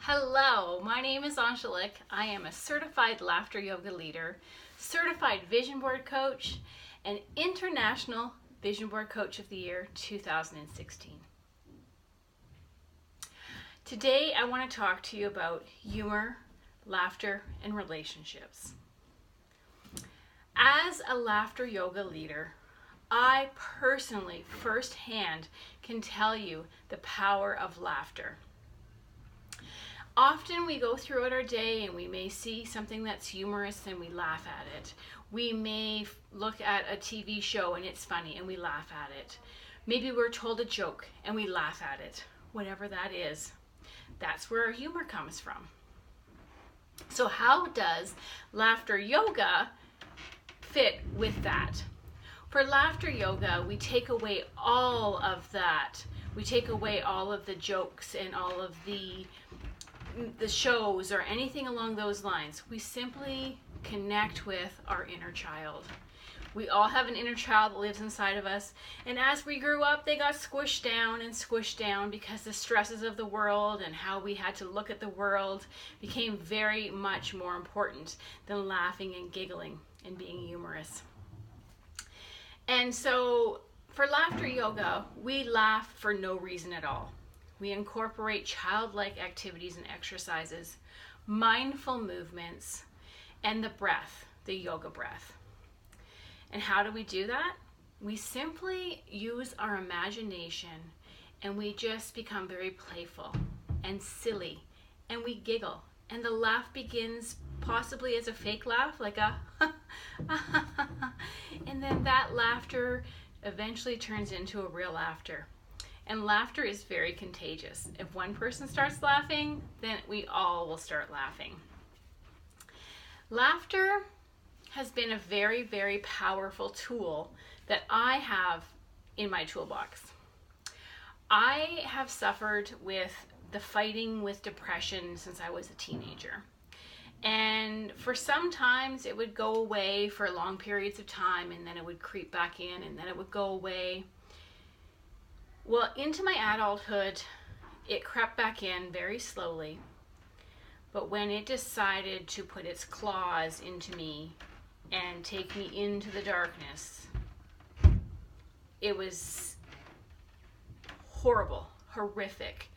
Hello, my name is Angelique. I am a certified laughter yoga leader, certified vision board coach, and international vision board coach of the year 2016. Today I want to talk to you about humor, laughter, and relationships. As a laughter yoga leader, I personally firsthand can tell you the power of laughter. Often we go throughout our day and we may see something that's humorous and we laugh at it. We may look at a TV show and it's funny and we laugh at it. Maybe we're told a joke and we laugh at it. Whatever that is, that's where our humor comes from. So how does laughter yoga fit with that? For laughter yoga, we take away all of that. We take away all of the jokes and all of the shows or anything along those lines. We simply connect with our inner child. We all have an inner child that lives inside of us, and as we grew up, they got squished down because the stresses of the world and how we had to look at the world became very much more important than laughing and giggling and being humorous. And so for laughter yoga, we laugh for no reason at all. We incorporate childlike activities and exercises, mindful movements, and the breath, the yoga breath. And how do we do that? We simply use our imagination and we just become very playful and silly and we giggle. And the laugh begins possibly as a fake laugh, like a and then that laughter eventually turns into a real laughter. And laughter is very contagious. If one person starts laughing, then we all will start laughing. Laughter has been a very, very powerful tool that I have in my toolbox. I have suffered with the fighting with depression since I was a teenager. And for sometimes it would go away for long periods of time, and then it would creep back in, and then it would go away. Well, into my adulthood, it crept back in very slowly. But when it decided to put its claws into me and take me into the darkness, it was horrible, horrific.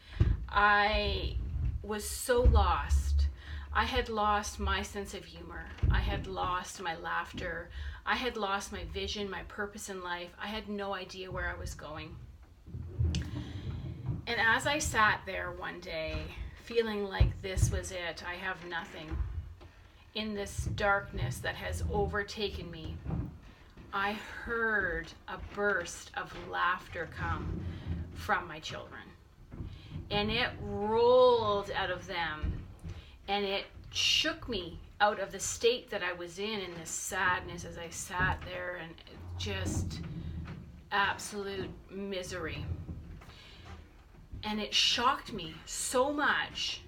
I was so lost. I had lost my sense of humor. I had lost my laughter. I had lost my vision, my purpose in life. I had no idea where I was going. And as I sat there one day, feeling like this was it, I have nothing, in this darkness that has overtaken me, I heard a burst of laughter come from my children. And it rolled out of them, and it shook me out of the state that I was in this sadness as I sat there, and just absolute misery. And it shocked me so much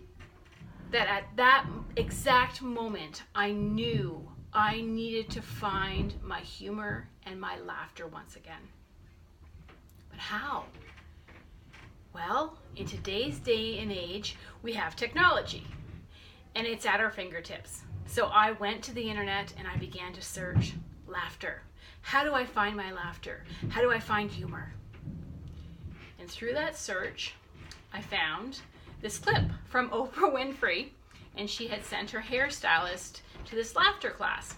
that at that exact moment, I knew I needed to find my humor and my laughter once again. But how? Well, in today's day and age, we have technology, and it's at our fingertips. So I went to the internet and I began to search laughter. How do I find my laughter? How do I find humor? And through that search, I found this clip from Oprah Winfrey, and she had sent her hairstylist to this laughter class.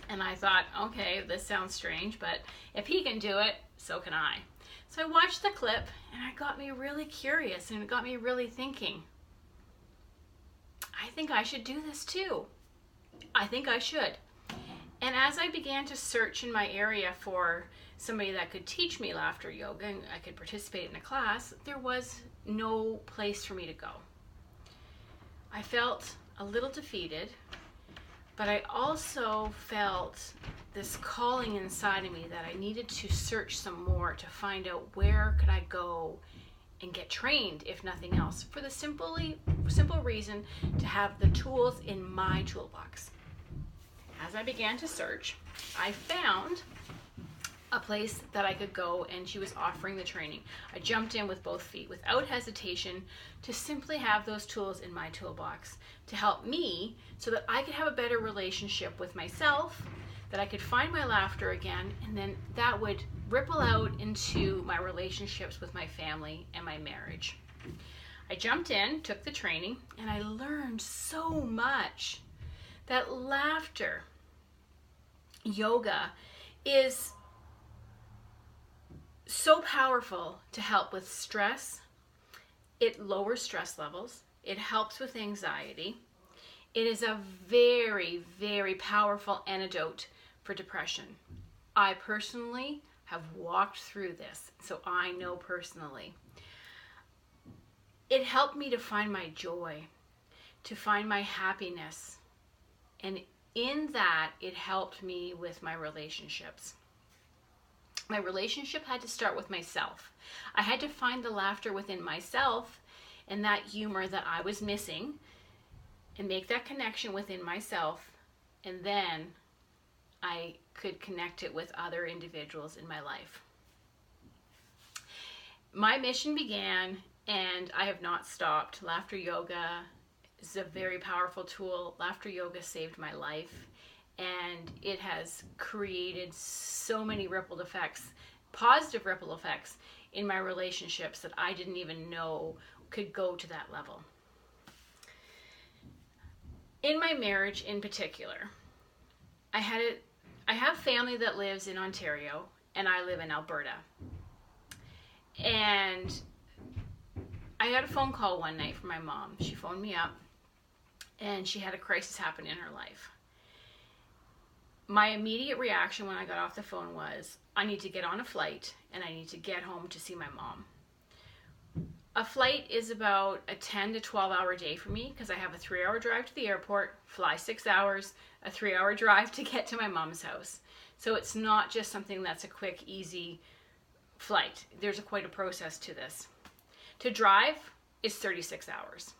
And I thought, okay, this sounds strange, but if he can do it, so can I. So I watched the clip, and it got me really curious, and it got me really thinking, I think I should do this too. I think I should. And as I began to search in my area for somebody that could teach me laughter yoga and I could participate in a class, there was no place for me to go. I felt a little defeated, but I also felt this calling inside of me that I needed to search some more to find out where could I go and get trained, if nothing else, for the simple reason to have the tools in my toolbox. As I began to search, I found a place that I could go, and she was offering the training. I jumped in with both feet without hesitation to simply have those tools in my toolbox to help me so that I could have a better relationship with myself, that I could find my laughter again, and then that would ripple out into my relationships with my family and my marriage. I jumped in, took the training, and I learned so much. That laughter, yoga, is so powerful to help with stress. It lowers stress levels. It helps with anxiety. It is a very, very powerful antidote for depression. I personally have walked through this, so I know personally. It helped me to find my joy, to find my happiness, and in that, it helped me with my relationships. My relationship had to start with myself. I had to find the laughter within myself and that humor that I was missing and make that connection within myself, and then I could connect it with other individuals in my life. My mission began, and I have not stopped. Laughter yoga is a very powerful tool. Laughter yoga saved my life, and it has created so many ripple effects, positive ripple effects in my relationships that I didn't even know could go to that level. In my marriage in particular, I have family that lives in Ontario, and I live in Alberta. And I got a phone call one night from my mom. She phoned me up, and she had a crisis happen in her life. My immediate reaction when I got off the phone was, I need to get on a flight, and I need to get home to see my mom. A flight is about a 10 to 12 hour day for me because I have a 3-hour drive to the airport, fly 6 hours, a 3-hour drive to get to my mom's house. So it's not just something that's a quick, easy flight. There's quite a process to this. To drive is 36 hours.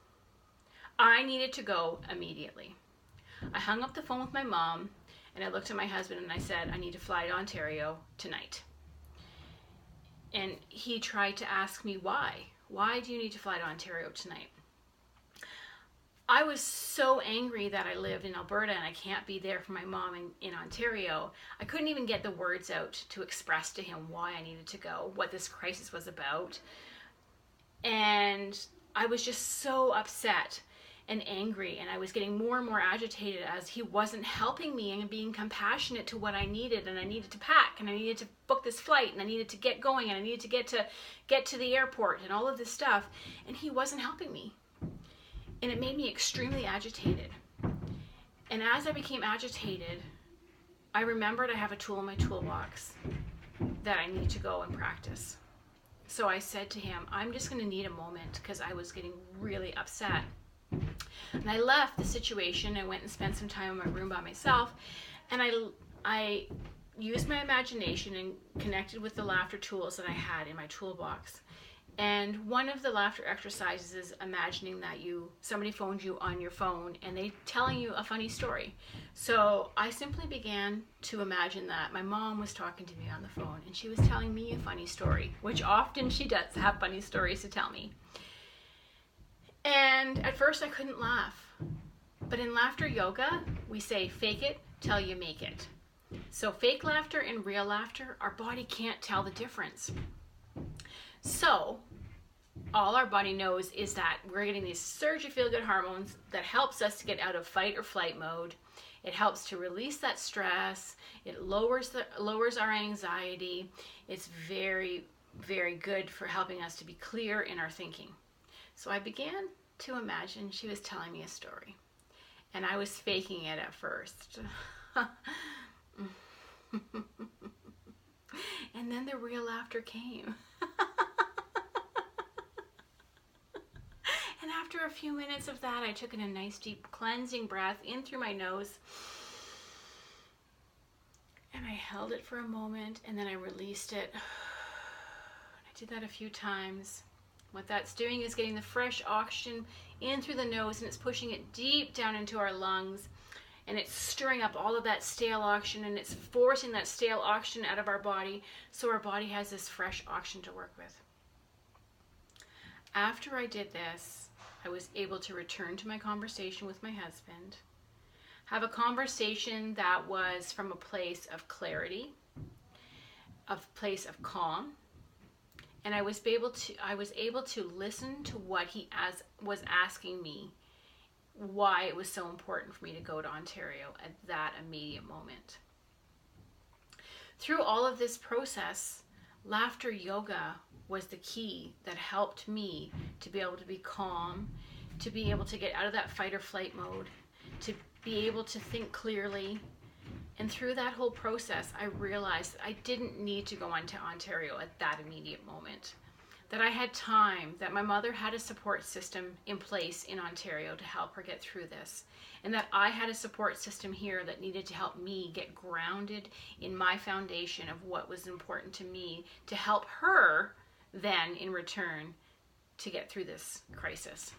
I needed to go immediately. I hung up the phone with my mom, and I looked at my husband and I said, I need to fly to Ontario tonight. And he tried to ask me why. Why do you need to fly to Ontario tonight? I was so angry that I lived in Alberta and I can't be there for my mom in Ontario. I couldn't even get the words out to express to him why I needed to go, what this crisis was about. And I was just so upset and angry, and I was getting more and more agitated as he wasn't helping me and being compassionate to what I needed, and I needed to pack, and I needed to book this flight, and I needed to get going, and I needed to get to the airport and all of this stuff, and he wasn't helping me. And it made me extremely agitated. And as I became agitated, I remembered I have a tool in my toolbox that I need to go and practice. So I said to him, I'm just going to need a moment because I was getting really upset. And I left the situation and went and spent some time in my room by myself, and I used my imagination and connected with the laughter tools that I had in my toolbox. And one of the laughter exercises is imagining that somebody phoned you on your phone and they telling you a funny story. So I simply began to imagine that my mom was talking to me on the phone and she was telling me a funny story, which often she does have funny stories to tell me. And at first I couldn't laugh. But in laughter yoga, we say fake it till you make it. So fake laughter and real laughter, our body can't tell the difference. So all our body knows is that we're getting this surge of feel-good hormones that helps us to get out of fight or flight mode. It helps to release that stress. It lowers our anxiety. It's very, very good for helping us to be clear in our thinking. So I began to imagine she was telling me a story. And I was faking it at first. And then the real laughter came. And after a few minutes of that, I took in a nice deep cleansing breath in through my nose. And I held it for a moment and then I released it. I did that a few times. What that's doing is getting the fresh oxygen in through the nose, and it's pushing it deep down into our lungs. and it's stirring up all of that stale oxygen, and it's forcing that stale oxygen out of our body so our body has this fresh oxygen to work with. After I did this, I was able to return to my conversation with my husband, have a conversation that was from a place of clarity, a place of calm, and I was able to listen to what he was asking me, why it was so important for me to go to Ontario at that immediate moment. Through all of this process, laughter yoga was the key that helped me to be able to be calm, to be able to get out of that fight or flight mode, to be able to think clearly. And through that whole process, I realized that I didn't need to go on to Ontario at that immediate moment. That I had time, that my mother had a support system in place in Ontario to help her get through this. And that I had a support system here that needed to help me get grounded in my foundation of what was important to me to help her then in return to get through this crisis.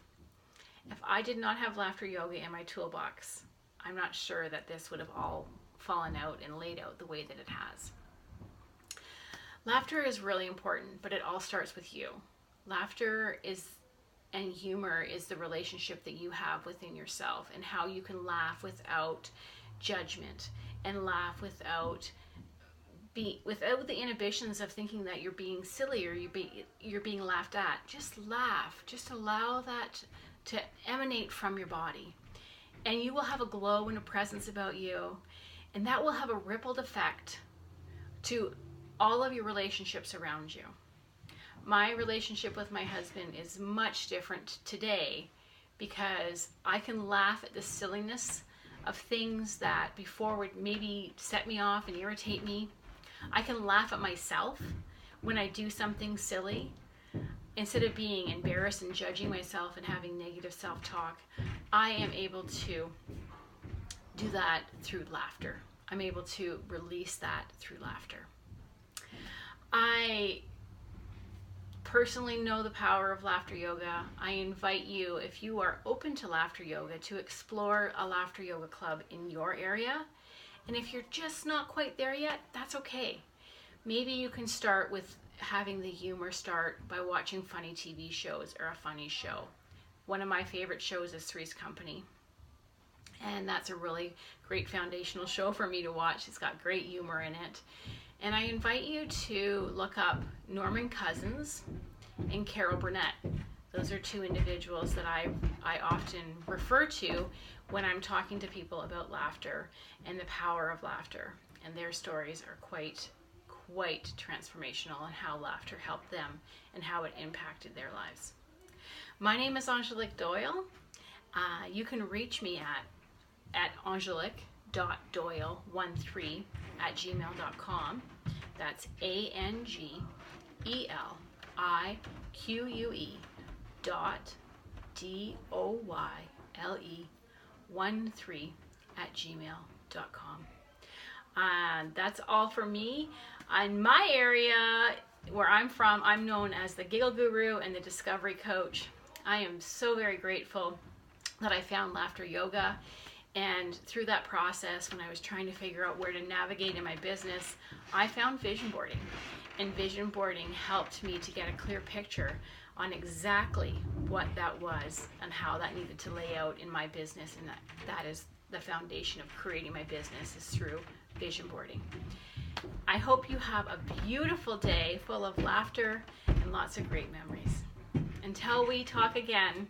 If I did not have laughter yoga in my toolbox, I'm not sure that this would have all fallen out and laid out the way that it has. Laughter is really important, but it all starts with you. Laughter and humor is the relationship that you have within yourself, and how you can laugh without judgment and laugh without the inhibitions of thinking that you're being silly or you're being laughed at. Just laugh. Just allow that to emanate from your body, and you will have a glow and a presence about you, and that will have a rippled effect to all of your relationships around you. My relationship with my husband is much different today because I can laugh at the silliness of things that before would maybe set me off and irritate me. I can laugh at myself when I do something silly. Instead of being embarrassed and judging myself and having negative self-talk, I am able to do that through laughter. I'm able to release that through laughter. I personally know the power of laughter yoga. I invite you, if you are open to laughter yoga, to explore a laughter yoga club in your area. And if you're just not quite there yet, that's okay. Maybe you can start with having the humor start by watching funny TV shows or a funny show. One of my favorite shows is Three's Company. And that's a really great foundational show for me to watch. It's got great humor in it. And I invite you to look up Norman Cousins and Carol Burnett. Those are two individuals that I often refer to when I'm talking to people about laughter and the power of laughter. And their stories are quite transformational in how laughter helped them and how it impacted their lives. My name is Angelique Doyle. You can reach me at angelique.doyle13@gmail.com. That's ANGELIE.DOYLE13@gmail.com. That's all for me. In my area, where I'm from, I'm known as the Giggle Guru and the Discovery Coach. I am so very grateful that I found laughter yoga. And through that process, when I was trying to figure out where to navigate in my business, I found vision boarding. And vision boarding helped me to get a clear picture on exactly what that was and how that needed to lay out in my business. And that is the foundation of creating my business, is through vision boarding. I hope you have a beautiful day full of laughter and lots of great memories. Until we talk again,